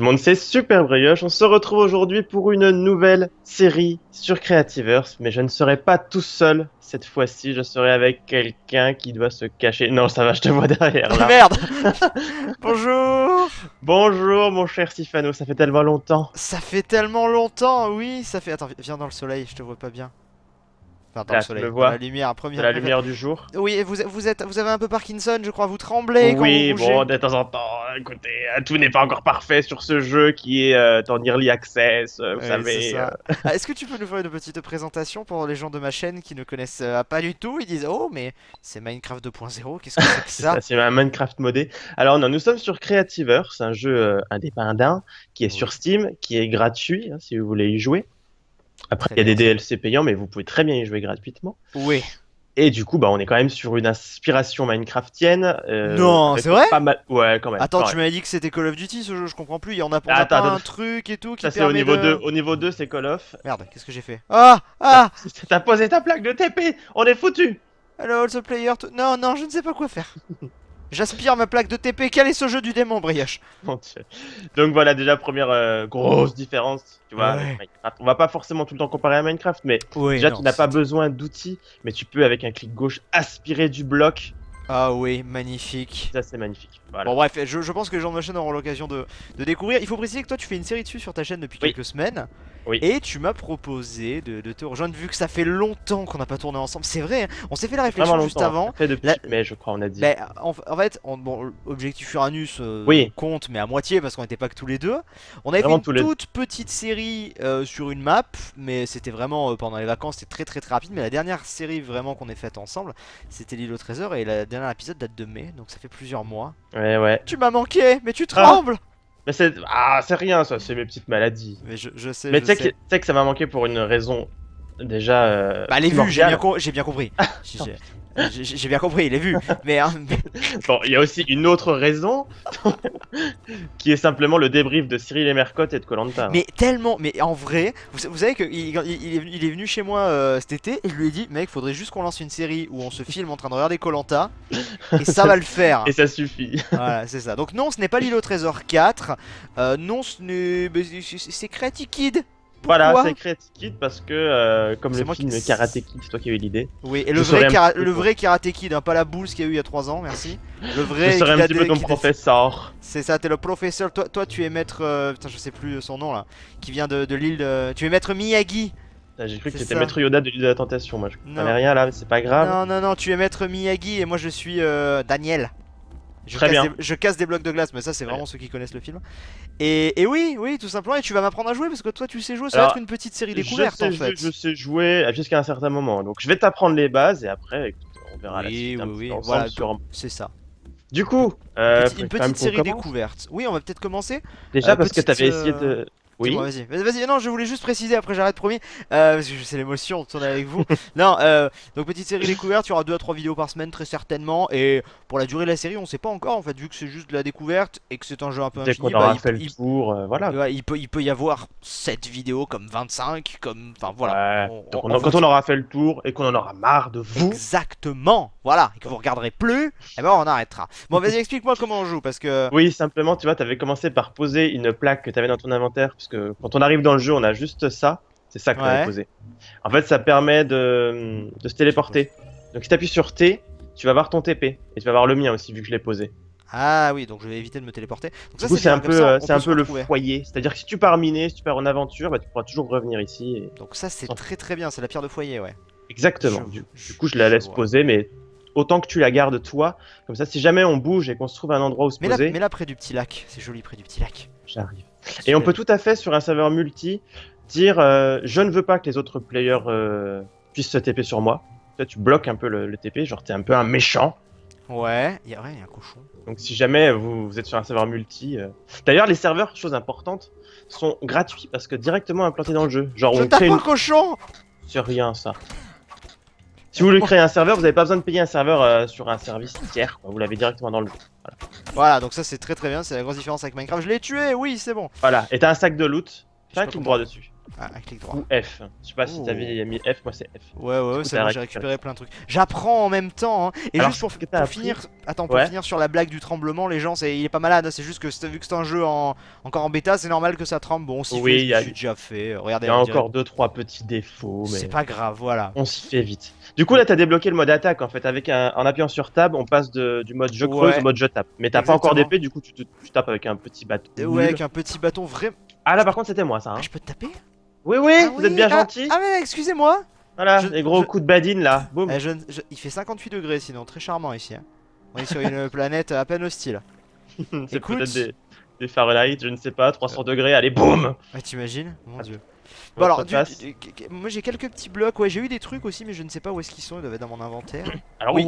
le monde, c'est Super Brioche. On se retrouve aujourd'hui pour une nouvelle série sur Creativerse, mais je ne serai pas tout seul cette fois-ci. Je serai avec quelqu'un qui doit se cacher. Non, ça va, je te vois derrière là. Merde. Bonjour. Bonjour, mon cher Sifano, ça fait tellement longtemps. Ça fait tellement longtemps, oui, ça fait... Attends, viens dans le soleil, je te vois pas bien. Enfin, dans Là, le tu soleil, me dans vois, la lumière, de la lumière du jour. Oui, et vous avez un peu Parkinson, je crois, vous tremblez quand vous Oui, bougez. bon, de temps en temps, écoutez, tout n'est pas encore parfait sur ce jeu qui est en early access, vous Oui, c'est savez. ça. Ah, est-ce que tu peux nous faire une petite présentation pour les gens de ma chaîne qui ne connaissent pas du tout? Ils disent, oh, mais c'est Minecraft 2.0, qu'est-ce que c'est que C'est ça? ça, c'est un Minecraft modé. Alors non, nous sommes sur Creativerse, un jeu indépendant qui est sur Oui, Steam, qui est gratuit hein, si vous voulez y jouer. Après, très il y a des bien ça. DLC payants, mais vous pouvez très bien y jouer gratuitement. Oui. Et du coup, bah, on est quand même sur une inspiration Minecraftienne, Non, avec c'est vrai? pas mal. Ouais, quand même, Attends, quand tu même. m'avais dit que c'était Call of Duty ce jeu, je comprends plus. On a Attends, pas attends, un truc et tout qui ça c'est au permet niveau 2. de. Au niveau 2, c'est Call of. Merde, qu'est-ce que j'ai fait? Ah! T'as Ah! t'as posé ta plaque de TP, on est foutu. Hello, the player. Non, non, je ne sais pas quoi faire. J'aspire ma plaque de TP. Quel est ce jeu du démon, Brioche? Mon Dieu. Donc voilà, déjà première grosse différence, tu vois, avec Ouais. Minecraft. On va pas forcément tout le temps comparer à Minecraft, mais Oui, déjà tu non, n'as pas c'était. besoin d'outils, mais tu peux avec un clic gauche aspirer du bloc. Ah oui, magnifique. Ça c'est magnifique. Voilà. Bon, bref, je pense que les gens de ma chaîne auront l'occasion de découvrir. Il faut préciser que toi, tu fais une série dessus sur ta chaîne depuis Oui, quelques semaines. oui. Et tu m'as proposé de te rejoindre vu que ça fait longtemps qu'on n'a pas tourné ensemble. C'est vrai, hein, on s'est fait la Vraiment réflexion juste longtemps. Ça avant. fait La- depuis mai, je crois, on a dit. Ben, en fait, bon, Objectif Uranus Oui, compte, mais à moitié parce qu'on n'était pas que tous les deux. On avait fait vraiment une tous les. toute petite série sur une map, mais c'était vraiment pendant les vacances, c'était très très rapide. Mais la dernière série vraiment qu'on ait faite ensemble, c'était l'île au trésor et le dernier épisode date de mai, donc ça fait plusieurs mois. Ouais, ouais. Tu m'as manqué, mais tu Ah, trembles! mais c'est rien, ça, c'est mes petites maladies. Mais je sais, Mais je tu sais que, sais. tu sais que ça m'a manqué pour une raison déjà Bah, les vues, primordiale. j'ai bien compris. J'ai bien compris, les vues. Mais, hein, Bon, il y a aussi une autre raison qui est simplement le débrief de Cyril et Mercotte et de koh. mais tellement, mais en vrai, vous savez qu'il il est venu chez moi cet été et je lui ai dit, mec, faudrait juste qu'on lance une série où on se filme en train de regarder koh et ça va le faire. Et ça suffit. Voilà, c'est ça. Donc non, ce n'est pas l'île au trésor 4. Non, ce n'est... bah, c'est Creative Kid. Voilà, Pourquoi? c'est Creative Kid parce que, comme C'est le moi qui... film Karate Kid, c'est toi qui as eu l'idée. Oui, et Je serais un petit peu le vrai Karate Kid, hein, pas la bouse qu'il y a eu il y a 3 ans, merci. Le Je vrai serais qui un date petit peu ton qui date- professeur. C'est ça, t'es le professeur. Toi, tu es maître... putain, je sais plus son nom là. Qui vient de l'île de... Tu es maître Miyagi. Ah, j'ai cru que C'est c'était ça. Maître Yoda de l'île de la Tentation, moi je comprenais Non. rien là, mais c'est pas grave. Non, non, non, tu es maître Miyagi et moi je suis Daniel. Très bien. Je casse des blocs de glace, mais ça c'est vraiment ceux qui connaissent le film. Et oui, oui, tout simplement, et tu vas m'apprendre à jouer parce que toi tu sais jouer, ça va Alors, être une petite série découverte en fait. je sais jouer jusqu'à un certain moment, donc je vais t'apprendre les bases et après, écoute, on verra la Oui, suite un oui, petit oui, peu ensemble voilà, sur. c'est ça. Du coup, Une faut quand même petite qu'on série commence. découverte. Oui, on va peut-être commencer. Déjà parce que Petite, t'avais essayé de. Dis-moi, Oui. vas-y, non, je voulais juste préciser, après j'arrête, promis, parce que c'est l'émotion de tourner avec vous. Non, donc petite série découverte, il y aura 2 à 3 vidéos par semaine, très certainement, et pour la durée de la série, on sait pas encore, en fait, vu que c'est juste de la découverte, et que c'est un jeu un peu Dès qu'on infini, aura fait le tour, voilà. ouais, il peut y avoir 7 vidéos, comme 25, comme, enfin voilà. Ouais. Donc, quand on aura fait le tour et qu'on en aura marre de vous. Exactement, voilà, et que vous regarderez plus, et ben on arrêtera. Bon, vas-y, explique-moi comment on joue, parce que... Oui, simplement, tu vois, t'avais commencé par poser une plaque que t'avais dans ton inventaire, puisque quand on arrive dans le jeu, on a juste ça. C'est ça que t'avais Ouais. posé. En fait, ça permet de se téléporter. Donc, si t'appuies sur T, tu vas voir ton TP. Et tu vas voir le mien aussi, vu que je l'ai posé. Ah oui, donc je vais éviter de me téléporter. Donc Du ça coup, c'est c'est bien, un comme peu, ça, on c'est peut un se peu le retrouver. foyer. C'est-à-dire que si tu pars miner, si tu pars en aventure, bah, tu pourras toujours revenir ici. Donc ça c'est Sans- très très bien, c'est la pierre de foyer, ouais. Exactement. Je- Du coup, je la laisse vois. poser, mais autant que tu la gardes toi. Comme ça, si jamais on bouge et qu'on se trouve un endroit où se poser, Mais là près du petit lac, c'est joli près du petit lac. j'arrive. Et on peut tout à fait, sur un serveur multi, dire je ne veux pas que les autres players puissent se TP sur moi. Toi, tu bloques un peu le TP, genre t'es un peu un méchant. Ouais, il y a un cochon. Donc si jamais vous êtes sur un serveur multi... D'ailleurs, les serveurs, chose importante, sont gratuits parce que directement implantés dans le jeu. Genre Je on crée tape une... un cochon. C'est rien ça. Si vous voulez créer un serveur, vous n'avez pas besoin de payer un serveur sur un service tiers, quoi. Vous l'avez directement dans le jeu. Voilà, donc ça c'est très très bien, c'est la grosse différence avec Minecraft. Je l'ai tué, oui, c'est bon. Voilà, et t'as un sac de loot, Je fais un sais pas clic comment. droit dessus. Ah, un clic droit. ou F. Je sais pas si Oh. t'avais mis F, moi c'est F. Ouais, ouais, coup, c'est t'as bon, j'ai récupéré. récupéré plein de trucs. J'apprends en même temps, hein. Et Alors, juste ce que t'as pour appris- finir, attends, pour Ouais. finir sur la blague du tremblement, les gens, il est pas malade, hein. C'est juste que vu que c'est un jeu encore en bêta, c'est normal que ça tremble. Bon, on s'y Oui, fait, je me suis déjà fait. il Regardez, y a on dirait. encore deux trois petits défauts, C'est mais pas grave, voilà. on s'y fait vite. Du coup, là, t'as débloqué le mode attaque en fait. En appuyant sur Tab, on passe du mode je creuse au Ouais, mode je tape. Mais t'as pas encore exactement. d'épée, du coup, tu tapes avec un petit bâton Ouais, nul. avec un petit bâton vrai. Ah là, par contre, c'était moi ça. Ah, Hein. je peux te taper? Oui, oui, Ah vous êtes oui, bien ah, gentil. ah mais excusez-moi. Voilà, Je, les gros je- coups de badine là. Boum. il fait 58 degrés sinon, très charmant ici, hein. On est sur une planète à peine hostile. C'est Écoute. peut-être des Fahrenheit, je ne sais pas, 300 degrés, allez, boum. Ouais, t'imagines? Mon Ah, dieu. Bon bon, alors, ça passe. moi j'ai quelques petits blocs, ouais, j'ai eu des trucs aussi, mais je ne sais pas où est-ce qu'ils sont, ils doivent être dans mon inventaire. Alors, Oui,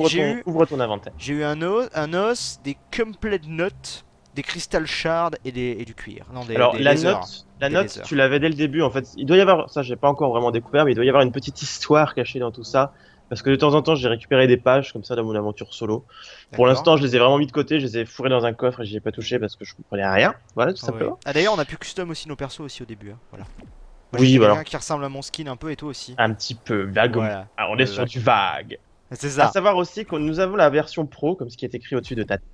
ouvre ton inventaire. j'ai eu un os, des complete nuts, des crystal shards et du cuir. Non, Alors, des la lasers. note, la Des note, lasers. tu l'avais dès le début en fait. Il doit y avoir, ça j'ai pas encore vraiment découvert, mais il doit y avoir une petite histoire cachée dans tout ça. Parce que de temps en temps, j'ai récupéré des pages comme ça dans mon aventure solo. Pour D'accord. l'instant, je les ai vraiment mis de côté, je les ai fourrés dans un coffre et j'y ai pas touché parce que je comprenais rien. Voilà, tout Ah, simplement. ouais. Ah, d'ailleurs, on a pu custom aussi nos persos aussi au début, hein. Voilà. Moi, Oui, j'ai voilà. quelqu'un qui ressemble à mon skin un peu et toi aussi. Un petit peu, vague. Voilà. Ah, on Ouais, est sur vague. du vague. C'est À ça, savoir aussi que nous avons la version pro, comme ce qui est écrit au-dessus de ta tête.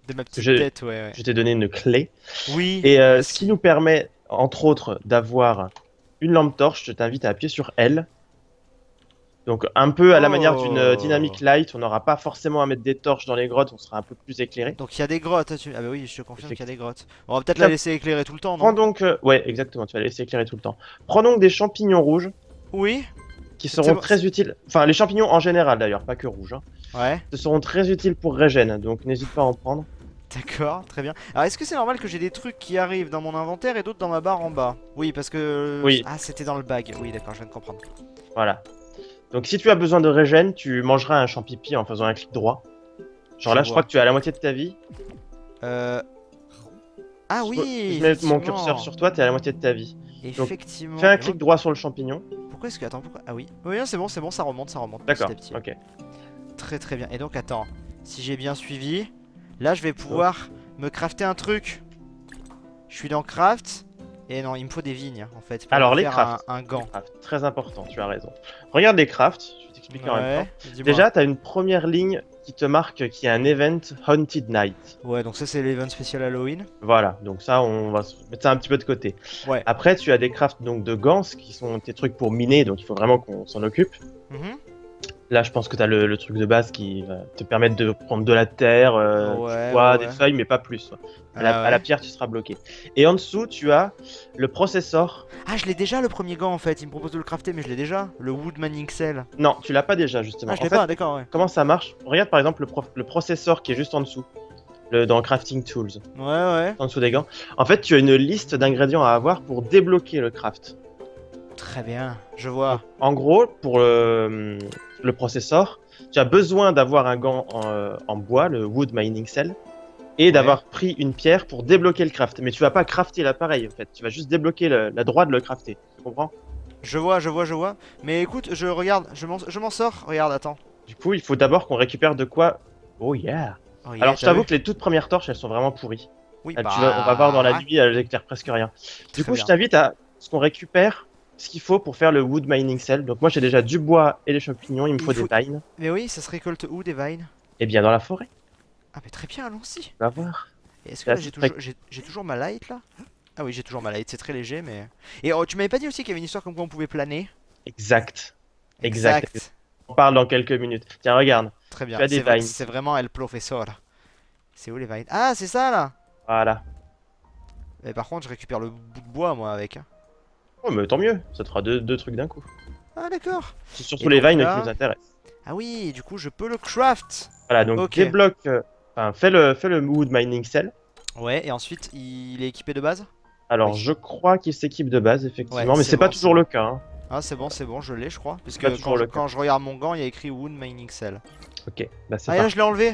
de ma petite Je- tête, ouais, ouais. Je t'ai donné une clé. Oui, Et ce merci. qui nous permet, entre autres, d'avoir une lampe torche. Je t'invite à appuyer sur L. Donc un peu à la manière d'une Oh. dynamic light, on n'aura pas forcément à mettre des torches dans les grottes, on sera un peu plus éclairé. Donc il y a des grottes, hein, ah bah oui, je te confirme qu'il y a des grottes. On va peut-être Tiens. la laisser éclairer tout le temps, Prends non? donc, ouais exactement, tu vas laisser éclairer tout le temps. Prends donc des champignons rouges Oui, qui C'est seront bon, très utiles, enfin les champignons en général d'ailleurs, pas que rouges, hein. ouais, Ce seront très utiles pour régène, donc n'hésite pas à en prendre. d'accord, très bien. Alors est-ce que c'est normal que j'ai des trucs qui arrivent dans mon inventaire et d'autres dans ma barre en bas? Oui, parce que... Oui. Ah, c'était dans le bag, oui d'accord, je viens de comprendre. Voilà. Donc si tu as besoin de régène, tu mangeras un champipi en faisant un clic droit. Genre Je là, je vois. crois que tu es à la moitié de ta vie. Euh... Ah oui, Je mets mon effectivement. curseur sur toi, tu es à la moitié de ta vie. Effectivement. Fais un Et clic moi- droit sur le champignon. Pourquoi est-ce que... Attends, pourquoi... Ah oui. Oui, non, c'est bon, ça remonte D'accord, petit à petit. ok. Très très bien. Et donc attends, si j'ai bien suivi, là je vais pouvoir me crafter un truc. Je suis dans craft. Et non, il me faut des vignes en fait. Pour Alors me les faire crafts. un gant. Crafts, très important, tu as raison. Regarde les crafts, je vais t'expliquer en même temps. dis-moi. Déjà, tu as une première ligne qui te marque qu'il y a un event Haunted Night. Ouais, donc ça c'est l'event spécial Halloween. Voilà, donc ça, on va se mettre ça un petit peu de côté. Ouais. Après, tu as des crafts donc, de gants qui sont tes trucs pour miner, donc il faut vraiment qu'on s'en occupe. Mhm. Là, je pense que tu as le truc de base qui va te permettre de prendre de la terre, Ouais, du bois, ouais, des ouais. feuilles, mais pas plus. Ah, À la ouais. pierre, tu seras bloqué. Et en dessous, tu as le processor. Ah, je l'ai déjà le premier gant en fait. Il me propose de le crafter, mais je l'ai déjà. Le Woodman XL. Non, tu l'as pas déjà, justement. Ah, je En l'ai fait, pas, d'accord, ouais. comment ça marche? Regarde par exemple le processeur qui est juste en dessous, dans Crafting Tools, Ouais, ouais. en dessous des gants. En fait, tu as une liste d'ingrédients à avoir pour débloquer le craft. Très bien, je vois. En gros, pour le processor, tu as besoin d'avoir un gant en bois, le Wood Mining Cell, et d'avoir pris une pierre pour débloquer le craft. Mais tu vas pas crafter l'appareil, en fait. Tu vas juste débloquer la droite de le crafter. Tu comprends? Je vois, je vois, je vois. Mais écoute, je m'en sors. Regarde, attends. Du coup, il faut d'abord qu'on récupère de quoi. Oh yeah! Oh, yeah, Alors, je t'as t'avoue vu? que les toutes premières torches, elles sont vraiment pourries. Oui, Ah, bah... on va voir dans la nuit, elles éclairent presque rien. Du Très coup, bien. je t'invite à ce qu'on récupère ce qu'il faut pour faire le wood mining cell. Donc moi, j'ai déjà du bois et des champignons, il me Il faut faut- des vines. Mais oui, ça se récolte où des vines? Et bien dans la forêt, Ah, mais très bien, allons-y. on va voir. Et est-ce que C'est là assez j'ai toujours ma light là? Ah oui, j'ai toujours ma light, c'est très léger, mais. Et oh, tu m'avais pas dit aussi qu'il y avait une histoire comme quoi on pouvait planer? Exact. Exact. On parle dans quelques minutes. Tiens, regarde. Très bien. Tu as des vines. C'est vraiment El Professor. C'est où les vines? Ah, c'est ça là! Voilà. Mais par contre, je récupère le bout de bois moi avec, hein. Oh, mais tant mieux. Ça te fera deux trucs d'un coup. Ah, d'accord. C'est surtout Et les donc vines là- qui nous intéressent. Ah oui, du coup, je peux le craft. Voilà, donc Ok. débloque. Enfin, fais le wood mining cell. Ouais, et ensuite, il est équipé de base? Alors, Oui. je crois qu'il s'équipe de base, effectivement, Ouais, mais c'est c'est pas bon, toujours c'est le cas. Hein. Ah, c'est bon, je l'ai, je crois. Parce pas que toujours le cas. quand je regarde mon gant, il y a écrit Wood Mining Cell. Ok, bah c'est Ah, et là, parti. je l'ai enlevé.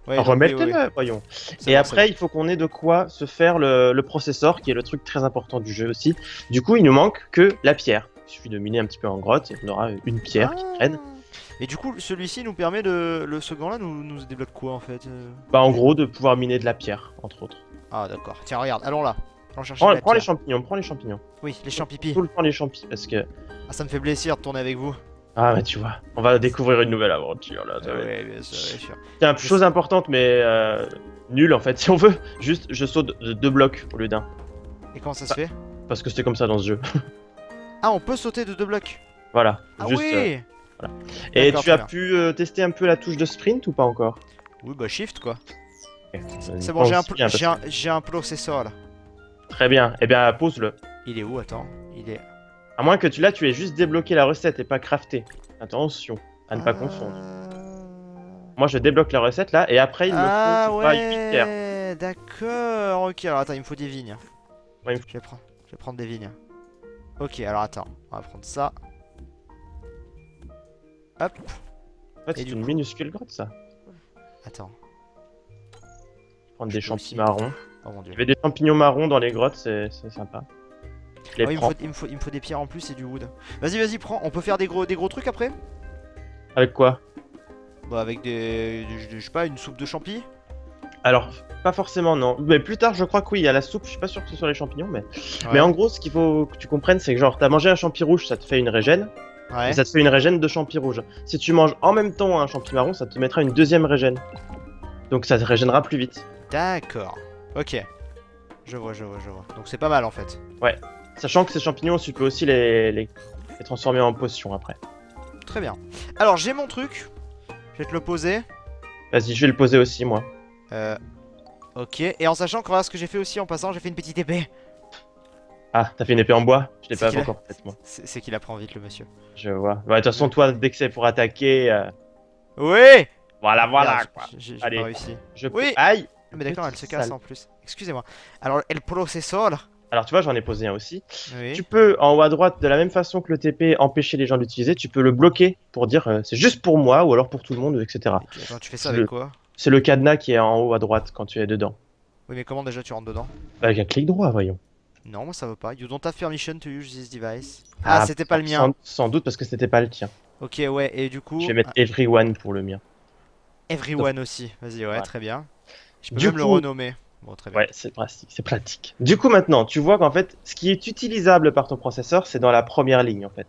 Ouais, j'ai Remets-le, oublié, ouais. voyons. C'est Et bon, après, il faut qu'on ait de quoi se faire le processeur, qui est le truc très important du jeu aussi. Du coup, il nous manque que la pierre. Il suffit de miner un petit peu en grotte et on aura une pierre qui traîne. Et du coup, celui-ci nous permet ce gant-là nous débloque quoi en fait? Bah, en gros, de pouvoir miner de la pierre, entre autres. Ah, d'accord. Tiens, regarde, allons là. Allons chercher de la Prends les pierre. champignons, prends les champignons. Oui, les champipi. Tout le temps les champis parce que. Ah, ça me fait plaisir de tourner avec vous. Ah, mais tu vois, on va découvrir une nouvelle aventure là. Ça va être- Ouais, bien sûr, bien sûr. Tiens, chose importante, mais nulle en fait, si on veut. Juste, je saute de 2 blocs au lieu d'un. Et comment ça se fait? Parce que c'est comme ça dans ce jeu. Ah, on peut sauter de 2 blocs. Voilà. Ah juste, oui. Et D'accord, tu as très pu tester un peu la touche de sprint ou pas encore? Oui, bah shift quoi. Ok, C'est bon, j'ai un, pense bien, parce que- j'ai un processeur là. Très bien. Eh bien, pose-le. Il est où? Attends. Il est. À moins que tu aies juste débloqué la recette et pas crafté. Attention à ne pas confondre. Moi, je débloque la recette là, et après, il me Ah faut je sais pas, 8 pierres. ouais, d'accord. Ok, alors attends, il me faut des vignes. Ouais, il me faut- Je vais prendre des vignes. Ok, alors attends, on va prendre ça. Hop, En fait, Et c'est du une coup- minuscule grotte ça. attends. Prendre Je des peux champignons aussi- marrons. Oh mon dieu. Il y avait des champignons marrons dans les grottes, c'est sympa. Je les Ah oui, prends. il me faut des pierres en plus et du wood. Vas-y, prends. On peut faire des gros trucs après? Avec quoi? Bah, avec je sais pas, une soupe de champi? Alors, pas forcément, non. Mais plus tard, je crois que oui, il y a la soupe. Je suis pas sûr que ce soit les champignons, mais. Ouais. Mais en gros, ce qu'il faut que tu comprennes, c'est que genre, t'as mangé un champi rouge, ça te fait une régène. Ouais. Et ça te fait une régène de champi rouge. Si tu manges en même temps un champi marron, ça te mettra une deuxième régène. Donc ça te régénera plus vite. D'accord. Ok. Je vois. Donc c'est pas mal en fait. Sachant que ces champignons, tu peux aussi les transformer en potions après. Très bien. Alors j'ai mon truc. Je vais te le poser. Vas-y, je vais le poser aussi, moi. Ok. Et en sachant que voilà ce que j'ai fait aussi en passant, j'ai fait une petite épée. Ah, t'as fait une épée en bois? Je l'ai C'est pas qu'il a- encore faite, moi. C'est qu'il apprend vite le monsieur. Je vois. Ouais, de toute façon, toi, dès que c'est pour attaquer. Oui. Voilà, voilà, Merde, quoi. J'ai Allez. pas réussi. Je... Oui. Aïe! Ah, mais d'accord, elle se Petite casse salle. en plus. Excusez-moi. Alors, el processor. Alors, tu vois, j'en ai posé un aussi. Oui. Tu peux, en haut à droite, de la même façon que le TP, empêcher les gens d'utiliser. Tu peux le bloquer pour dire c'est juste pour moi ou alors pour tout le monde, etc. Attends, tu fais ça C'est avec quoi? C'est le cadenas qui est en haut à droite quand tu es dedans. Oui, mais comment déjà tu rentres dedans? Avec un clic droit, voyons. Non, moi ça veut pas. You don't have permission to use this device. Ah, c'était pas le mien. Sans doute parce que c'était pas le tien. Ok, ouais, et du coup. Je vais mettre everyone pour le mien. Everyone aussi. Vas-y, ouais, Voilà. très bien. Je peux Du même le coup- renommer. Bon, très bien. Ouais, c'est pratique, c'est pratique. Du coup, maintenant, tu vois qu'en fait, ce qui est utilisable par ton processeur, c'est dans la première ligne, en fait.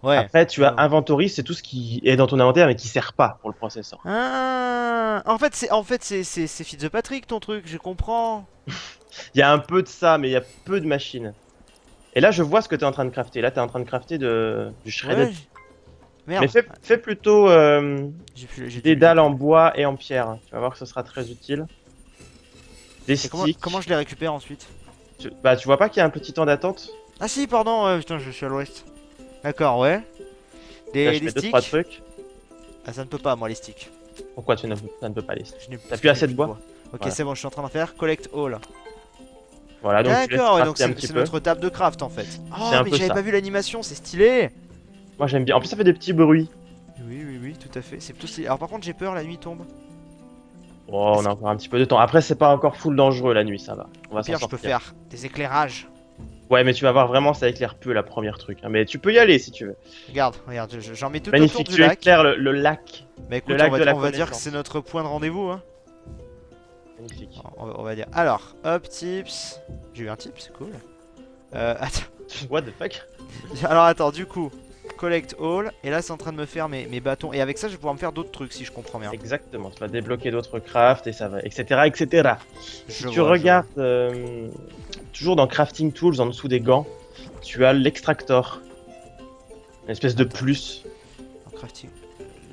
Ouais. Après, tu as Ouais. inventory, c'est tout ce qui est dans ton inventaire mais qui sert pas pour le processeur. Ah, en fait, c'est Fitzpatrick ton truc, je comprends. Il y a un peu de ça, mais il y a peu de machines. Et là, je vois ce que tu es en train de crafter. Là, tu es en train de crafter du shredded. Ouais. Merde. Mais fais plutôt J'ai des dalles en bois et en pierre. Tu vas voir que ce sera très utile. Des Et sticks. comment je les récupère ensuite? Bah, tu vois pas qu'il y a un petit temps d'attente? Ah si, pardon, putain, je suis à l'ouest. D'accord, ouais. Là, Des je fais 2-3 sticks. trucs. Ah, ça ne peut pas, moi, les sticks. Pourquoi ça ne peut pas les sticks? Je n'ai T'as plus assez de bois? Ok, Voilà. c'est bon, je suis en train d'en faire. Collect all. Voilà, donc tu laisses D'accord, ouais, donc crafter un petit c'est peu. notre table de craft en fait. Oh, C'est un mais peu j'avais ça. pas vu l'animation, c'est stylé. Moi, j'aime bien. En plus, ça fait des petits bruits. Oui, tout à fait. C'est plutôt stylé. Alors, par contre, j'ai peur, la nuit tombe. Oh, on a encore un petit peu de temps. Après, c'est pas encore full dangereux la nuit, ça va. On va Au s'en pire, je peux sortir. faire des éclairages. Ouais, mais tu vas voir vraiment, ça éclaire peu la première truc. Hein. Mais tu peux y aller si tu veux. Regarde, j'en mets tout Magnifique, autour tu du lac. éclaires le lac. Mais écoute, le lac de la on va dire que connaissance. c'est notre point de rendez-vous. Hein. Magnifique. On va dire. Alors, hop, tips. J'ai eu un tip, c'est cool. Attends. What the fuck? Alors, attends, du coup, collect all. Et là, c'est en train de me faire mes bâtons. Et avec ça, je vais pouvoir me faire d'autres trucs si je comprends bien. Exactement, tu vas débloquer d'autres crafts et ça va, etc. etc. Si Je tu vois, je regardes toujours dans Crafting Tools en dessous des gants, tu as l'extractor. Une espèce de plus. vois. Crafting.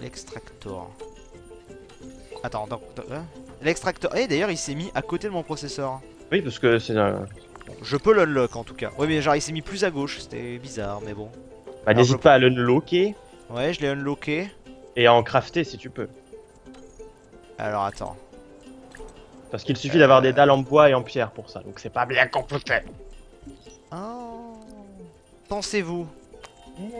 L'extractor. Attends, hein l'extractor. Eh, d'ailleurs, il s'est mis à côté de mon processeur. Oui, parce que c'est un. Je peux l'unlock en tout cas. Ouais, mais genre, il s'est mis plus à gauche. C'était bizarre, mais bon. Bah, Alors, n'hésite je- pas à le loquer Ouais, je l'ai unlocké. et à en crafter si tu peux. Alors, attends. Parce qu'il suffit d'avoir des dalles en bois et en pierre pour ça, donc c'est pas bien compliqué. Oh. Pensez-vous.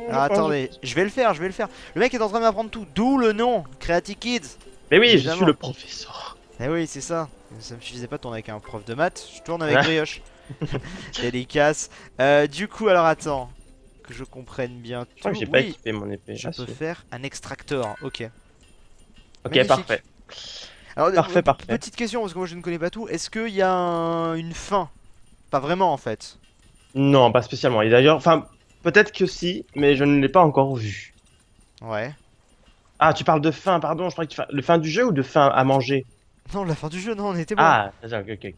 Alors, attendez. Je vais le faire. Le mec est en train de m'apprendre tout. D'où le nom Creative Kids. Mais oui, je Évidemment. suis le professeur. Eh oui, c'est ça. Ça me suffisait pas de tourner avec un prof de maths. Je tourne avec brioche. Dédicace. Du coup, alors attends. Que je comprenne bien tout. Je crois que j'ai pas Oui, équipé mon épée. je Ah, peux si. faire un extractor. Ok. Ok, Magnifique. parfait. Alors, Parfait, parfait. petite question, parce que moi je ne connais pas tout. Est-ce qu'il y a une fin Pas vraiment en fait. Non, pas spécialement. Et d'ailleurs, enfin, peut-être que si, mais je ne l'ai pas encore vu. Ouais. Ah, tu parles de faim, pardon, je crois que tu parles de faim du jeu ou de faim à manger? Non, la fin du jeu, non, on était bon. Ah, d'accord, ok, ok.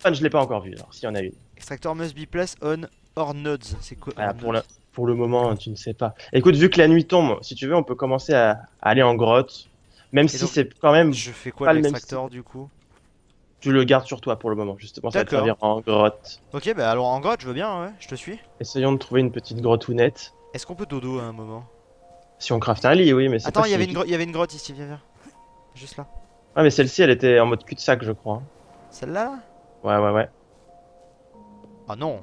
Faim, je l'ai pas encore vu, alors, s'il y en a une. Extractor must be placed on or nodes. C'est quoi or Voilà, nodes? pour le moment, tu ne sais pas. Écoute, vu que la nuit tombe, si tu veux, on peut commencer à aller en grotte. Même Et si donc, c'est quand même je fais quoi pas de le même style. l'extractor du coup? Tu le gardes sur toi pour le moment, justement, ça va te D'accord. servir en grotte. Ok, bah alors en grotte, je veux bien, ouais, je te suis. Essayons de trouver une petite grotte nette. Est-ce qu'on peut dodo à un moment? Si on craft un lit, oui, mais c'est Attends, pas si évident. il y avait une grotte ici, viens, viens. Juste là. Ouais, mais celle-ci, elle était en mode cul-de-sac, je crois, hein. Celle-là là? Ouais, ouais, ouais. Ah non,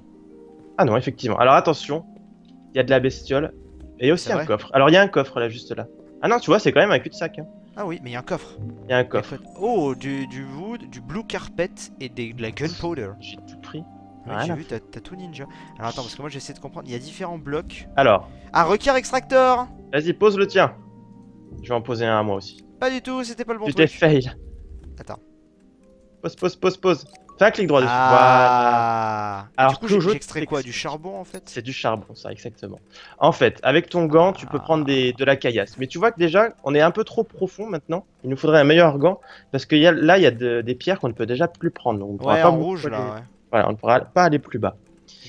Ah non, effectivement. Alors attention, il y a de la bestiole. Et il y a aussi c'est un vrai. coffre. Alors il y a un coffre là, juste là. Ah non, tu vois, c'est quand même un cul-de-sac, hein. Ah oui, mais il y a un coffre. Il y a un coffre. Oh, du wood, du blue carpet et de la gunpowder. J'ai tout pris. Oui, Rien j'ai à vu, t'as tout ninja. Alors attends, parce que moi j'essaie de comprendre. Il y a différents blocs. Alors, Ah, requiert extractor! vas-y, pose le tien. Je vais en poser un à moi aussi. Pas du tout, c'était pas le bon Tu t'es truc. fail. Attends. Pose, pose, pose, pose. Fais un clic droit dessus. Voilà. Ah! Et Alors, du coup, toujours j'extrais quoi? Du charbon en fait? C'est du charbon, ça, exactement. En fait, avec ton gant, tu peux prendre de la caillasse. Mais tu vois que déjà, on est un peu trop profond maintenant. Il nous faudrait un meilleur gant. Parce que là, il y a des pierres qu'on ne peut déjà plus prendre. Donc on pourra Ouais, pas en beaucoup rouge aller- là, ouais. Voilà, on ne pourra pas aller plus bas.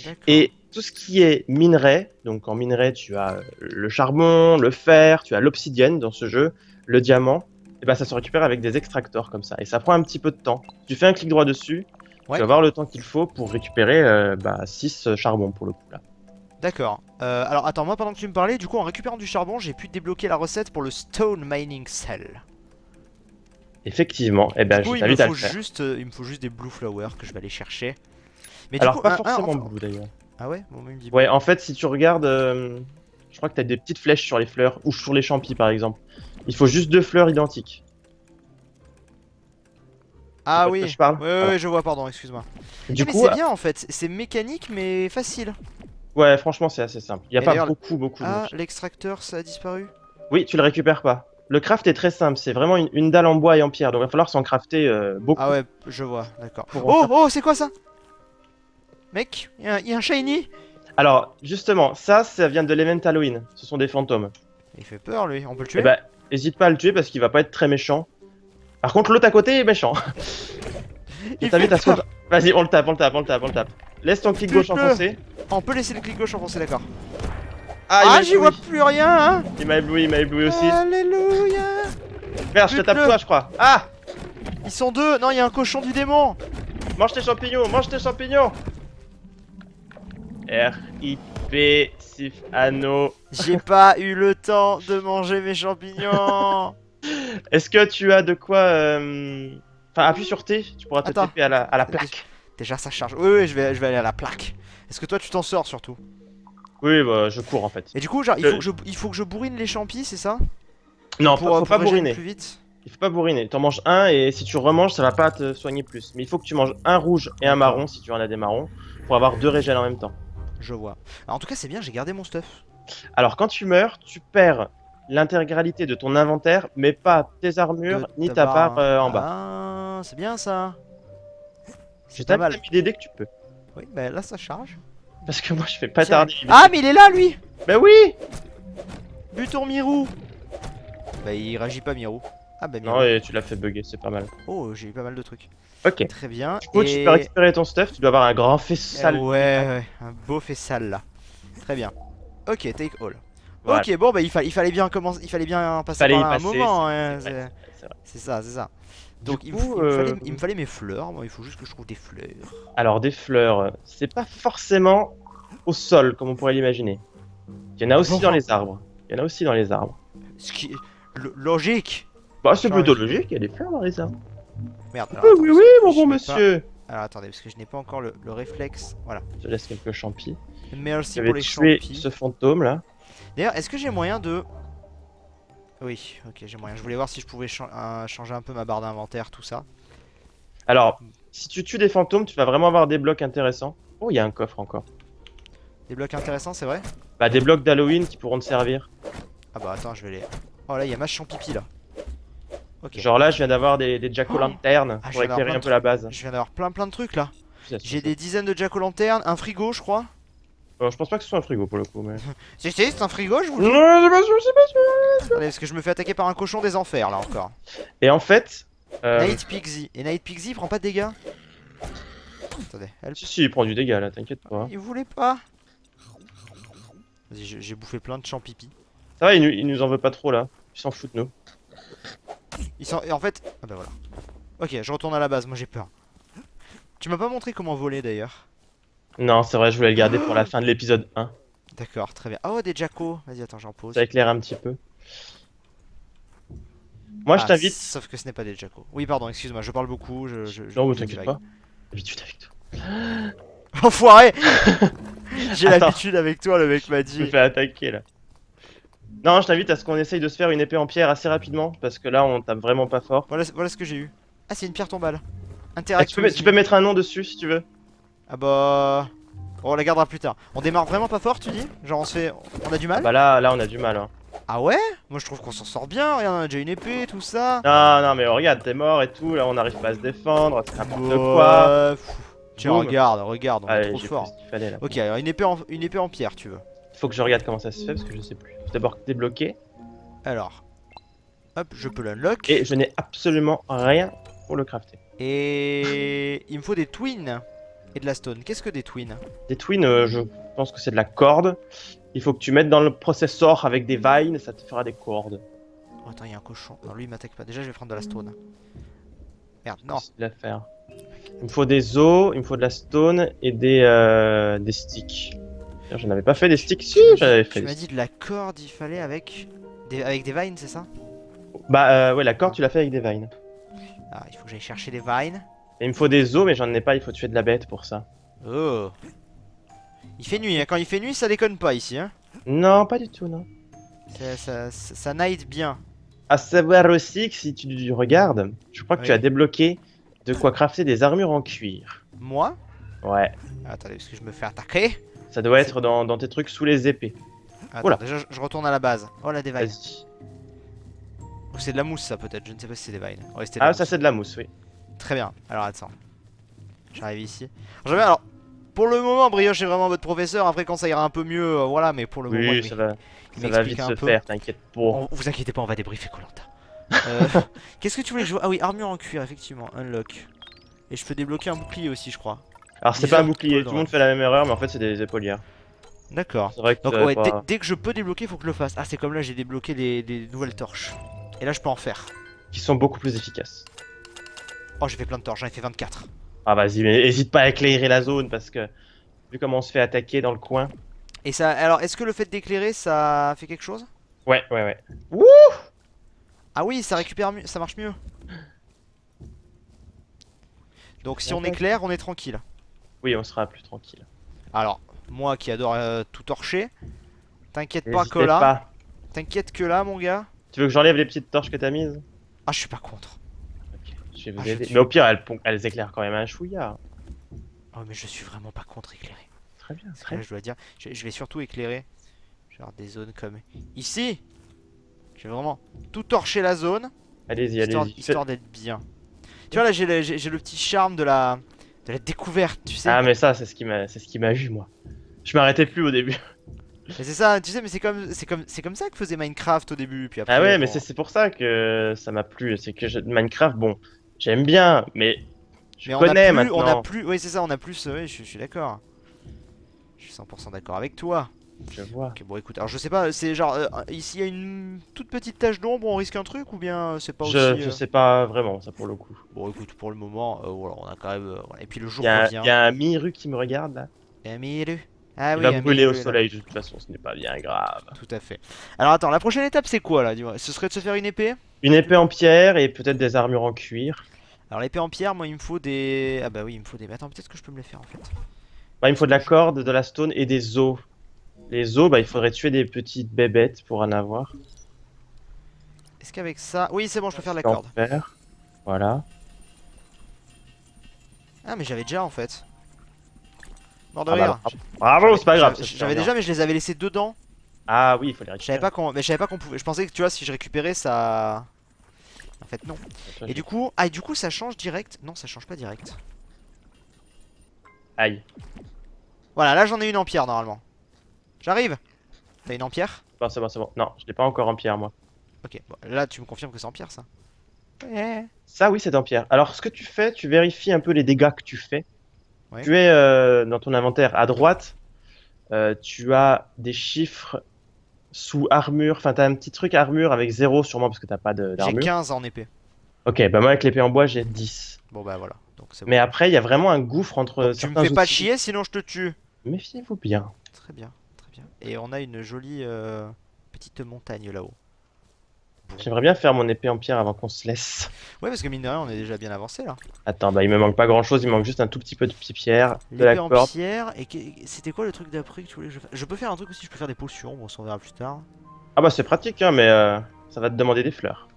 D'accord. Et tout ce qui est minerai, donc en minerai, tu as le charbon, le fer, tu as l'obsidienne dans ce jeu, le diamant, et ben ça se récupère avec des extracteurs comme ça. Et ça prend un petit peu de temps. Tu fais un clic droit dessus, Ouais. tu vas avoir le temps qu'il faut pour récupérer 6 charbons pour le coup là. D'accord. Alors attends, moi pendant que tu me parlais, du coup en récupérant du charbon, j'ai pu débloquer la recette pour le Stone Mining Cell. Effectivement, et ben Du coup, je t'invite à le faire. il me faut juste des Blue Flowers que je vais aller chercher. Mais Alors du coup, pas un- forcément enfin- blue d'ailleurs. Ah ouais? Bon, il me dit Ouais, en fait si tu regardes, je crois que tu as des petites flèches sur les fleurs ou sur les champis par exemple. Il faut juste 2 fleurs identiques. Ah vois de oui, quoi je parle ouais, Voilà. ouais, je vois, pardon, excuse-moi. Du Mais coup, c'est bien en fait, c'est mécanique mais facile. ouais, franchement c'est assez simple. Il n'y a Et pas d'ailleurs, beaucoup de ah, l'extracteur ça a disparu? Oui, tu le récupères pas. Le craft est très simple, c'est vraiment une dalle en bois et en pierre, donc il va falloir s'en crafter beaucoup. Ah ouais, je vois, d'accord. pour en Oh, faire- oh, c'est quoi ça? Mec, il y a un shiny? Alors, justement, ça vient de l'event Halloween, ce sont des fantômes. Il fait peur lui, on peut le Et tuer? bah, hésite pas à le tuer parce qu'il va pas être très méchant. Par contre, l'autre à côté est méchant. Je Il t'invite fait à sauter. Vas-y, on le tape, on le tape, on le tape, on le tape. Laisse ton clic gauche Tue-le. enfoncé. On peut laisser le clic gauche enfoncé, d'accord. Ah, Ah, j'y vois plus rien, hein. il m'a ébloui aussi. Alléluia. Merde, je te tape bute-le. toi, je crois. Ah, Ils sont deux. Non, il y a un cochon du démon. mange tes champignons, mange tes champignons. R.I.P. Sif Anno. J'ai pas eu le temps de manger mes champignons. Est-ce que tu as de quoi Enfin, appuie sur T, tu pourras te Attends. taper à la plaque. Déjà, ça charge. Oui, oui, je vais aller à la plaque. Est-ce que toi, tu t'en sors surtout? Oui, bah, je cours en fait. Et du coup, genre, Je- il faut que je bourrine les champis, c'est ça? Non, Pour, faut pour pas régénérer bourriner. plus vite. Il faut pas bourriner. T'en manges un et si tu remanges, ça va pas te soigner plus. Mais il faut que tu manges un rouge et un marron si tu en as des marrons pour avoir 2 régènes en même temps. Je vois. Alors, en tout cas, c'est bien, j'ai gardé mon stuff. Alors, quand tu meurs, tu perds l'intégralité de ton inventaire, mais pas tes armures De ni ta barre, barre hein. en bas. Ah, c'est bien ça. Je C'est pas t'invite à mal. m'aider dès que tu peux. Oui, bah là, ça charge. Parce que moi, je fais pas Tiens, tarder. Ah, mais il est là, lui. Mais oui. Buton Mirou. Bah, il réagit pas, Mirou. Ah, bah, Mirou. Non, et tu l'as fait bugger, c'est pas mal. Oh, j'ai eu pas mal de trucs. Ok. Très bien. Du coup, tu peux récupérer ton stuff, tu dois avoir un grand faisceau Eh sale. ouais, un beau faisceau là. Très bien. Ok, take all. Voilà. Ok, bon bah il fallait bien commencer, il fallait bien passer Fallait par y là un passer, moment. c'est hein, vrai, c'est vrai. c'est ça, c'est ça. Donc Du il me coup, il me fallait mes fleurs. Moi, il faut juste que je trouve des fleurs. Alors, des fleurs, c'est pas forcément au sol comme on pourrait l'imaginer. Il y en a aussi bon dans les arbres. Il y en a aussi dans les arbres. Ce qui est logique. Bah, c'est Genre, plutôt il- logique, il y a des fleurs dans les arbres. Merde. Oui, alors, attends, oui, parce oui, que mon je bon n'ai monsieur. Alors attendez, parce que je n'ai pas encore le réflexe. Voilà. Je te laisse quelques champis. Merci J'avais pour les tué champis. ce fantôme là. D'ailleurs, est-ce que j'ai moyen de... Oui, ok, j'ai moyen. Je voulais voir si je pouvais changer un peu ma barre d'inventaire, tout ça. Alors, si tu tues des fantômes, tu vas vraiment avoir des blocs intéressants. Oh, il y a un coffre encore. Des blocs intéressants, c'est vrai? Bah, des blocs d'Halloween qui pourront te servir. Ah bah attends, je vais les... Oh là, il y a ma champipi là. Ok. Genre là, je viens d'avoir des jack-o'-lanternes Ah, je pour viens d'avoir éclairer plein un de peu la base. Je viens d'avoir plein de trucs là. plus astucieux. J'ai des dizaines de jack-o'-lanterne, un frigo, je crois. Je pense pas que ce soit un frigo pour le coup, mais. C'est un frigo, je vous le Non, dis. c'est pas sûr, c'est pas sûr. Attendez, parce que je me fais attaquer par un cochon des enfers, là, encore. Et en fait. Night Pixie. Et Night Pixie, il prend pas de dégâts. Attendez, elle... Si, il prend du dégât là, t'inquiète pas. Il voulait pas. Vas-y, j'ai bouffé plein de champs pipi. Ça va, il nous en veut pas trop là. Il s'en fout de nous. Et en fait... Ah bah voilà. Ok, je retourne à la base, moi j'ai peur. Tu m'as pas montré comment voler d'ailleurs. Non, c'est vrai, je voulais le garder pour la fin de l'épisode 1. D'accord, très bien. Oh, des jackos. Vas-y, attends, j'en pose. Ça éclaire un petit peu. Moi, je t'invite. Sauf que ce n'est pas des jackos. Oui, pardon, excuse-moi, je parle beaucoup. Non, je t'inquiète divague. pas. Habitude avec toi. Enfoiré. J'ai Attends. l'habitude avec toi, le mec m'a Je me dit. fais attaquer là. Non, je t'invite à ce qu'on essaye de se faire une épée en pierre assez rapidement. Parce que là, on tape vraiment pas fort. Voilà ce que j'ai eu. Ah, c'est une pierre tombale. Ah, Interact. tu peux mettre un nom dessus si tu veux. Ah bah... On la gardera plus tard. On démarre vraiment pas fort, tu dis? Genre on se fait... On a du mal? Bah là, on a du mal. Hein. Ah ouais? Moi je trouve qu'on s'en sort bien. Regarde, on a déjà une épée, tout ça. Non, mais regarde, t'es mort et tout. Là, on n'arrive pas à se défendre. C'est n'importe quoi. Tiens, Boum. regarde, on est Allez, trop j'ai fait fort. ce qu'il fallait là. Ok, alors une épée en pierre, tu veux. Faut que je regarde comment ça se fait parce que je sais plus. Faut d'abord débloquer. Alors, hop, je peux l'unlock. Et je n'ai absolument rien pour le crafter. Et il me faut des twins et de la stone. Qu'est-ce que des twins? Des twins, je pense que c'est de la corde. Il faut que tu mettes dans le processor avec des vines, ça te fera des cordes. Oh, attends, il y a un cochon. Non, lui il m'attaque pas. Déjà, je vais prendre de la stone. Merde, non. C'est l'affaire. Il me faut des os, il me faut de la stone et des sticks. D'ailleurs, j'en avais pas fait des sticks. Si, j'avais fait Tu des m'as sticks. dit de la corde, il fallait avec des vines, c'est ça? Bah ouais, la corde, tu l'as fait avec des vines. Ah, il faut que j'aille chercher des vines. Et il me faut des os, mais j'en ai pas, il faut tuer de la bête pour ça. Oh. Il fait nuit, hein. Quand il fait nuit, ça déconne pas ici, hein. Non, pas du tout, non. Ça night bien. À savoir aussi que si tu regardes, je crois que tu Oui. as débloqué de quoi crafter des armures en cuir. Moi? Ouais, Attendez, parce que je me fais attaquer. ça doit être dans tes trucs sous les épées. Attends, Oula. déjà, je retourne à la base. Oh là, des vines. Vas-y. Ou c'est de la mousse, ça, peut-être. Je ne sais pas si c'est des vines. Ouais, c'était de la Ah, ça mousse. c'est de la mousse, oui. Très bien. Alors, attends. J'arrive ici. Alors, pour le moment, Brioche est vraiment votre professeur. Après, quand ça ira un peu mieux, voilà. Mais pour le moment, Oui, ça va m'explique vite un se peu. faire, t'inquiète pas. Vous inquiétez pas, on va débriefer Koh-Lanta. Qu'est-ce que tu voulais que je vois? Ah oui, armure en cuir, effectivement. Unlock. Et je peux débloquer un bouclier aussi, je crois. Alors c'est pas un Bizarre, bouclier, Paul, tout le monde fait la même erreur, mais en fait c'est des épaulières. D'accord. C'est vrai que Donc, ça va ouais, pas- dès que je peux débloquer, faut que je le fasse. Ah, c'est comme là, j'ai débloqué les nouvelles torches. Et là, je peux en faire. qui sont beaucoup plus efficaces. Oh, j'ai fait plein de torches, j'en ai fait 24. Ah vas-y, mais hésite pas à éclairer la zone parce que vu comment on se fait attaquer dans le coin. Et ça, alors, est-ce que le fait d'éclairer, ça fait quelque chose? Ouais. Ah oui, ça récupère mieux, ça marche mieux. Donc si on éclaire, on est tranquille. Oui, on sera plus tranquille. Alors, moi qui adore tout torcher, t'inquiète pas que N'hésitez là, pas. t'inquiète que là, mon gars. Tu veux que j'enlève les petites torches que t'as mises? Ah, je suis pas contre. Ok, je vais vous Ah, je aider. suis- Mais au pire, elles éclairent quand même un chouïa. Oh, mais je suis vraiment pas contre éclairer. Très bien, Parce que très là, bien. je dois dire, je vais surtout éclairer. Genre des zones comme ici. Je vais vraiment tout torcher la zone, Allez-y, histoire, allez-y. histoire d'être bien. Tu vois là, j'ai le petit charme de la découverte, tu sais. Ah mais ça, c'est ce qui m'a eu moi. Je m'arrêtais plus au début. Mais c'est ça, tu sais, mais c'est comme ça que faisait Minecraft au début, puis après. Ah ouais, mais bon. c'est pour ça que ça m'a plu. C'est que Minecraft, bon, j'aime bien, mais je Mais connais on a maintenant. plus, oui c'est ça, on a plus, oui, je suis d'accord. Je suis 100% d'accord avec toi. Je vois. Ok, bon écoute, alors je sais pas, c'est genre, ici il y a une toute petite tache d'ombre, on risque un truc ou bien c'est pas aussi... Je sais pas vraiment ça pour le coup. Bon écoute, pour le moment, voilà, on a quand même... voilà. Et puis le jour Il y revient. a un Miru qui me regarde là. Amiru. Ah Il oui, va Amiru brûler au est là. soleil de toute façon, ce n'est pas bien grave. Tout à fait. Alors attends, la prochaine étape c'est quoi là, dis-moi? Ce serait de se faire une épée? Une épée en pierre et peut-être des armures en cuir. Alors l'épée en pierre, moi il me faut des... Ah bah oui, il me faut des... Mais attends, peut-être que je peux me les faire en fait. Bah, il me faut de la corde, de la stone et des os. Les os, bah il faudrait tuer des petites bébêtes pour en avoir. Est-ce qu'avec ça... Oui c'est bon, je peux faire de la En corde. fer. Voilà. Ah mais j'avais déjà en fait. Mort de Ah bah, rire. bravo, c'est pas grave. ça, J'avais c'est déjà mais je les avais laissés dedans. Ah oui, il faut les Je récupérer. savais pas qu'on pouvait. Je pensais que tu vois si je récupérais ça. En fait non. Et du coup, ça change direct. Non, ça change pas direct. Aïe. Voilà, là j'en ai une en pierre normalement. J'arrive. T'as une en pierre? Bon, c'est bon, c'est bon. Non, je l'ai pas encore en pierre, moi. Ok, bon, là tu me confirmes que c'est en pierre ça. Ouais. Ça, oui, c'est en pierre. Alors, ce que tu fais, tu vérifies un peu les dégâts que tu fais. Ouais. Tu es dans ton inventaire à droite. Tu as des chiffres sous armure. Enfin, t'as un petit truc armure avec 0 sûrement parce que t'as pas J'ai d'armure. 15 en épée. Ok, bah moi avec l'épée en bois j'ai 10. Bon bah voilà, donc c'est bon. Mais après, il y a vraiment un gouffre entre Donc tu me certains fais pas outils. chier sinon je te tue. Méfiez-vous bien. Très bien, très bien. Et on a une jolie petite montagne là-haut. J'aimerais bien faire mon épée en pierre avant qu'on se laisse. Ouais, parce que mine de rien, on est déjà bien avancé là. Attends, bah il me manque pas grand chose, il me manque juste un tout petit peu de pierre, de la L'épée en corde. pierre. Et c'était quoi le truc d'après que tu voulais que je fasse? Je peux faire un truc aussi, je peux faire des potions. Bon, ça on verra plus tard. Ah bah c'est pratique hein, mais ça va te demander des fleurs.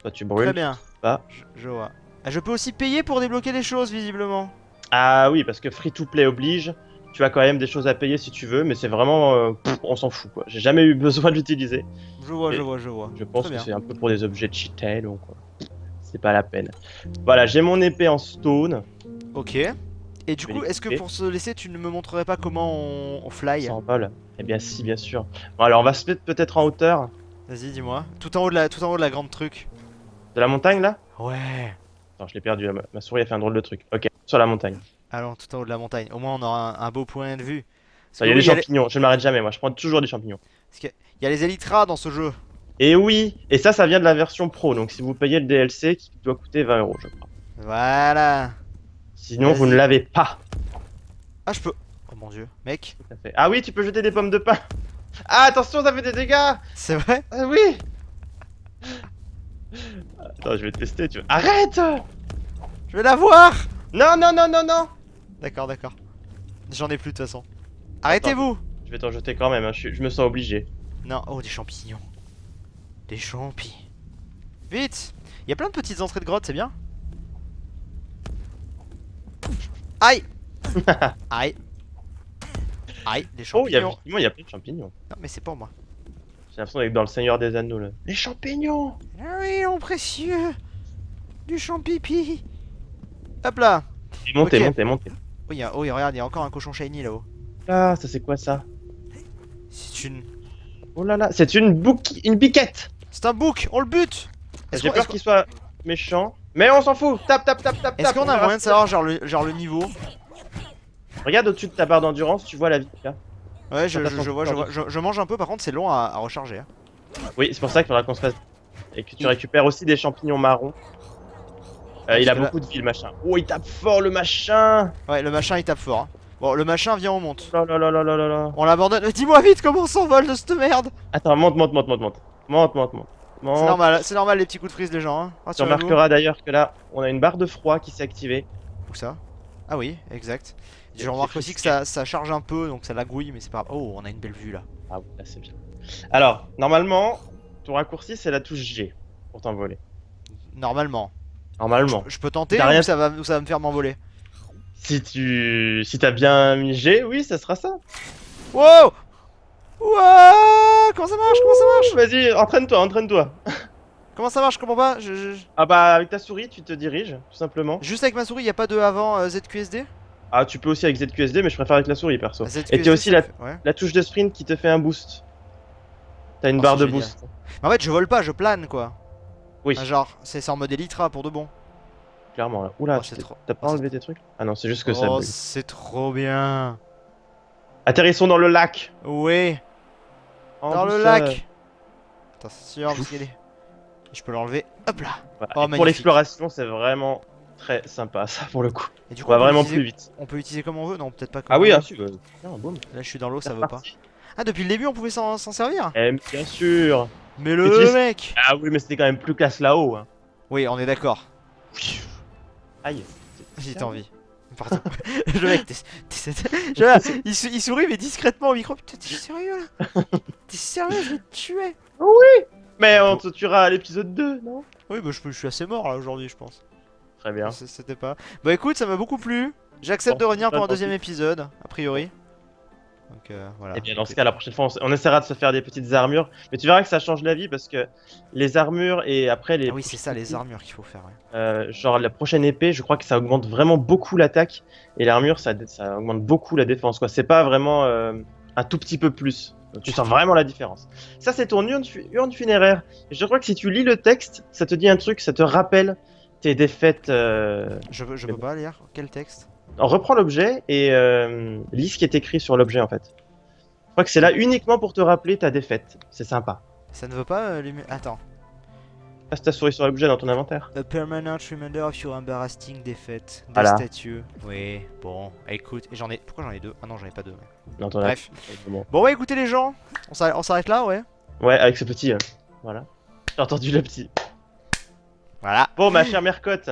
Toi tu brûles. Très bien. Pas. Je vois. Ah, je peux aussi payer pour débloquer des choses visiblement. Ah oui, parce que free to play oblige. Tu as quand même des choses à payer si tu veux, mais c'est vraiment. On s'en fout quoi. J'ai jamais eu besoin de l'utiliser. Je vois, Et je vois, je vois. Je pense Très que bien. c'est un peu pour des objets cheatés donc c'est pas la peine. Voilà, j'ai mon épée en stone. Ok. Et du Je vais coup, est-ce que l'équiper. pour se laisser, tu ne me montrerais pas comment on fly? S'envole. Eh bien si, bien sûr. Bon alors on va se mettre peut-être en hauteur Vas-y, dis-moi. Tout en haut de la grande truc. de la montagne là. Ouais. Attends, je l'ai perdu, ma souris a fait un drôle de truc. Ok, sur la montagne. Allons, tout en haut de la montagne. Au moins, on aura un beau point de vue. Parce Ça, que il y a oui, des champignons, je ne m'arrête jamais, moi je prends toujours des champignons. il y a les élytras dans ce jeu. Et oui, et ça vient de la version pro, donc si vous payez le DLC qui doit coûter 20 euros, je crois. Voilà. Sinon, vous ne Vas-y. l'avez pas. Ah, je peux. Oh mon dieu, mec. Tout à fait. Ah oui, tu peux jeter des pommes de pin. Ah, attention, ça fait des dégâts. C'est vrai? Ah oui. Attends, je vais tester, tu veux. Arrête. Je vais la voir. Non, non, non, non, non. D'accord, d'accord. J'en ai plus de toute façon. Arrêtez-vous. Je vais t'en jeter quand même, hein, je me sens obligé. Non, oh, des champignons. Des champis. Vite. Il y a plein de petites entrées de grottes, c'est bien. Aïe. Aïe. Aïe, des Oh, il y a champignons. effectivement, il y a plein de champignons. Non, mais c'est pour moi. J'ai l'impression d'être dans le Seigneur des Anneaux, là. Les champignons. Ah oui, mon précieux. Du champipi. Hop là. Et montez, Ok. montez, montez. Oh, regarde, il y a encore un cochon shiny là-haut. Ah, ça c'est quoi ça? C'est une... Oh là là, c'est une biquette. C'est un bouc, on le bute. J'ai peur qu'il soit méchant. Mais on s'en fout. Tape, tape, tape, tape, Est-ce tape. qu'on on a verra moyen de si- savoir genre le niveau? Regarde au-dessus de ta barre d'endurance, tu vois la vie qu'il y a. Ouais, Ça passe en je vois, dessous. je mange un peu, par contre c'est long à recharger. Hein. Oui, c'est pour ça qu'il faudra qu'on se fasse. Et que tu récupères aussi des champignons marrons. Parce Il a que là- beaucoup de vie le machin. Oh, il tape fort le machin. Ouais, le machin il tape fort. Hein. Bon, le machin vient, on monte. Oh là là là là là là. On l'abandonne. Dis-moi vite comment on s'envole de cette merde. Attends, monte, monte, monte, monte, monte. Monte, monte, monte. Monte. C'est normal les petits coups de frise les gens. Hein. Tu Rassurez-vous. remarqueras d'ailleurs que là, on a une barre de froid qui s'est activée. Où ça? Ah oui, exact. Je C'est remarque aussi que frisquet. ça charge un peu, donc ça lagouille, mais c'est pas grave. Oh, on a une belle vue là. Ah oui, là c'est bien. Alors, normalement, ton raccourci c'est la touche G pour t'envoler. Normalement. Normalement. Je peux tenter T'as rien- ou ça va me faire m'envoler? Si t'as bien mis G, oui, ça sera ça. Wow! Wow! Comment ça marche? Comment ça marche? Vas-y, entraîne-toi, entraîne-toi. Comment ça marche? Je comprends pas. Ah bah avec ta souris, tu te diriges, tout simplement. Juste avec ma souris, y a pas de avant ZQSD? Ah, tu peux aussi avec ZQSD, mais je préfère avec la souris perso. ZQSD, Et t'as aussi ça fait- ouais. la touche de sprint qui te fait un boost. T'as une Oh, barre c'est de génial. boost. Mais en fait, je vole pas, je plane quoi. Oui, Enfin, genre, c'est en mode Elytra pour de bon. clairement là. Oula, Oh, c'est trop- t'as pas oh, enlevé tes trucs? Ah non, c'est juste que ça Oh, bug. c'est trop bien. Atterrissons dans le lac. Oui, En dans le douceur. lac. Attention, parce qu'il est. Je peux l'enlever. Hop là. Voilà. Oh, Et pour magnifique. l'exploration, c'est vraiment très sympa ça pour le coup. Et du On coup, va on peut vraiment l'utiliser- plus vite. On peut l'utiliser comme on veut? Non, peut-être pas comme Ah on oui, veut. ah si, tiens, boum. Là, je suis dans l'eau, ça C'est veut pas. reparti. Ah, depuis le début, on pouvait s'en servir? Eh, bien sûr. Mais le Utilise- mec! Ah oui, mais c'était quand même plus classe là-haut. Hein. Oui, on est d'accord. Aïe. J'ai envie. Pardon. Le mec, il sourit, mais discrètement au micro. Putain, t'es sérieux là? T'es sérieux? Je vais te tuer. Mais on te tuera à l'épisode 2, non? Oui, bah je suis assez mort là aujourd'hui, je pense. Très bien. C'était pas. Bah écoute, ça m'a beaucoup plu. J'accepte Bon, de revenir pour un tant deuxième pis. épisode, a priori. Donc voilà. Et bien dans ce cas, la prochaine fois, on essaiera de se faire des petites armures. Mais tu verras que ça change la vie parce que les armures et après les Ah oui, c'est ça, les prochaines armures qu'il faut faire. Ouais. genre la prochaine épée, je crois que ça augmente vraiment beaucoup l'attaque et l'armure ça augmente beaucoup la défense quoi. C'est pas vraiment un tout petit peu plus. Donc, tu sens vraiment la différence. Ça c'est ton urne funéraire. Et je crois que si tu lis le texte, ça te dit un truc, ça te rappelle tes défaites. Je peux pas lire quel texte? Alors, reprends l'objet et lis ce qui est écrit sur l'objet en fait. Je crois que c'est là uniquement pour te rappeler ta défaite. C'est sympa. Ça ne veut pas Attends. Passe ta souris sur l'objet dans ton inventaire. A permanent reminder of your embarrassing defeat. Des Voilà. statues. Oui, bon, écoute. Et j'en ai. Pourquoi j'en ai deux? Ah non, j'en ai pas deux. Ouais. Dans ton Bref. Bon. Bon, ouais, écoutez les gens. On s'arrête là, ouais. Ouais, avec ce petit. Voilà. J'ai entendu le petit. Voilà. Bon, ma chère Mercotte.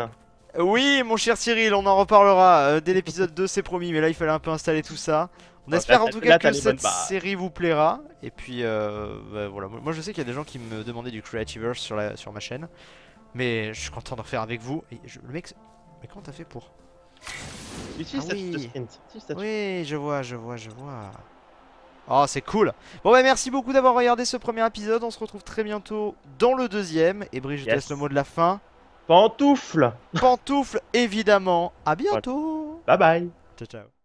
Oui, mon cher Cyril, on en reparlera dès l'épisode 2, c'est promis. Mais là, il fallait un peu installer tout ça. On espère en tout cas que cette série vous plaira. Et puis, bah, voilà. Moi, je sais qu'il y a des gens qui me demandaient du Creativerse sur ma chaîne. Mais je suis content d'en faire avec vous. Et le mec. Mais comment t'as fait pour. Utilise Ah oui. sprint. Oui, je vois. Oh, c'est cool. Bon, bah, merci beaucoup d'avoir regardé ce premier épisode. On se retrouve très bientôt dans le deuxième. Et Brice, je te laisse le mot de la fin. Pantoufle. Pantoufle, évidemment. À bientôt. Bye bye. Ciao, ciao.